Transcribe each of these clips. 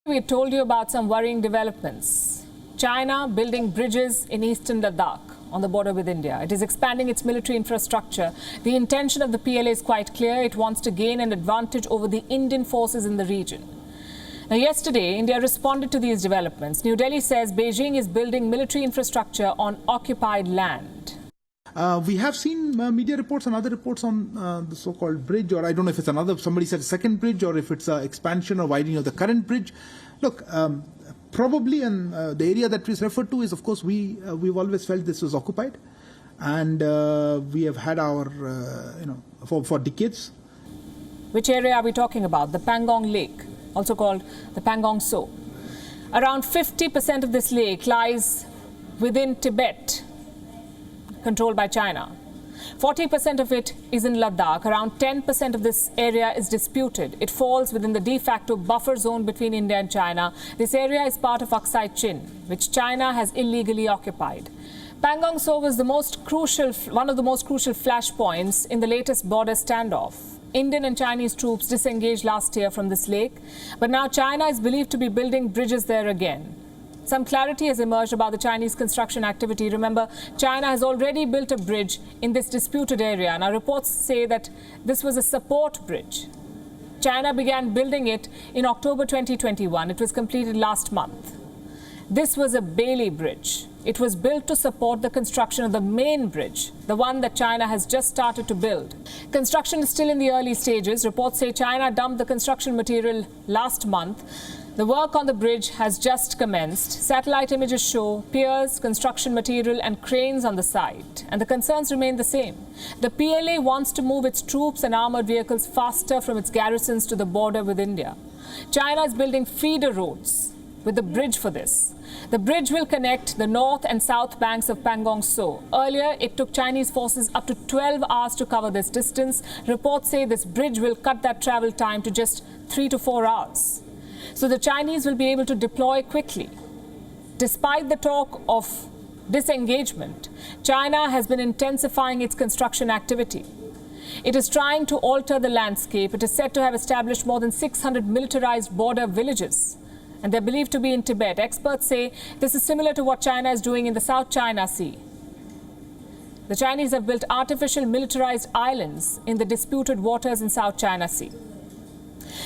We told you about some worrying developments. China building bridges in Eastern Ladakh on the border with India. It is expanding its military infrastructure. The intention of the PLA is quite clear. It wants to gain an advantage over the Indian forces in the region. Now, yesterday, India responded to these developments. New Delhi says Beijing is building military infrastructure on occupied land. We have seen media reports and other reports on the so-called bridge, or I don't know if it's somebody said second bridge, or if it's an expansion or widening of the current bridge. Look, probably, and the area that is referred to is, of course, we've always felt this was occupied, and we have had our, for decades. Which area are we talking about? The Pangong Lake, also called the Pangong Tso. Around 50% of this lake lies within Tibet, controlled by China. 40% of it is in Ladakh. Around 10% of this area is disputed. It falls within the de facto buffer zone between India and China. This area is part of Aksai Chin, which China has illegally occupied. Pangong Tso was one of the most crucial flashpoints in the latest border standoff. Indian and Chinese troops disengaged last year from this lake, but now China is believed to be building bridges there again. Some clarity has emerged about the Chinese construction activity. Remember, China has already built a bridge in this disputed area. Now, reports say that this was a support bridge. China began building it in October 2021. It was completed last month. This was a Bailey bridge. It was built to support the construction of the main bridge, the one that China has just started to build. Construction is still in the early stages. Reports say China dumped the construction material last month. The work on the bridge has just commenced. Satellite images show piers, construction material and cranes on the site. And the concerns remain the same. The PLA wants to move its troops and armored vehicles faster from its garrisons to the border with India. China is building feeder roads with the bridge for this. The bridge will connect the north and south banks of Pangong Tso. Earlier, it took Chinese forces up to 12 hours to cover this distance. Reports say this bridge will cut that travel time to just 3 to 4 hours. So the Chinese will be able to deploy quickly. Despite the talk of disengagement, China has been intensifying its construction activity. It is trying to alter the landscape. It is said to have established more than 600 militarized border villages, and they're believed to be in Tibet. Experts say this is similar to what China is doing in the South China Sea. The Chinese have built artificial militarized islands in the disputed waters in South China Sea.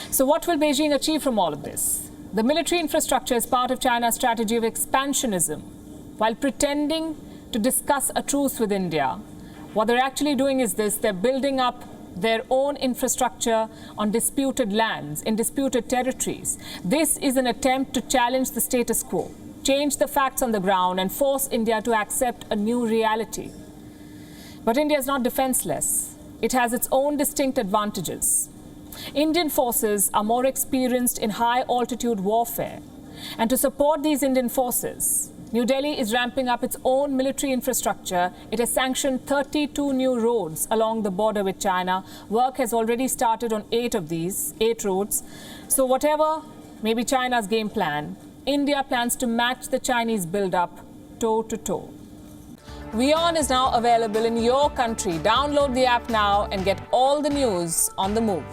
So what will Beijing achieve from all of this? The military infrastructure is part of China's strategy of expansionism. While pretending to discuss a truce with India, what they're actually doing is this: they're building up their own infrastructure on disputed lands, in disputed territories. This is an attempt to challenge the status quo, change the facts on the ground and force India to accept a new reality. But India is not defenseless. It has its own distinct advantages. Indian forces are more experienced in high-altitude warfare. And to support these Indian forces, New Delhi is ramping up its own military infrastructure. It has sanctioned 32 new roads along the border with China. Work has already started on 8 roads. So whatever may be China's game plan, India plans to match the Chinese build-up toe to toe. WION is now available in your country. Download the app now and get all the news on the move.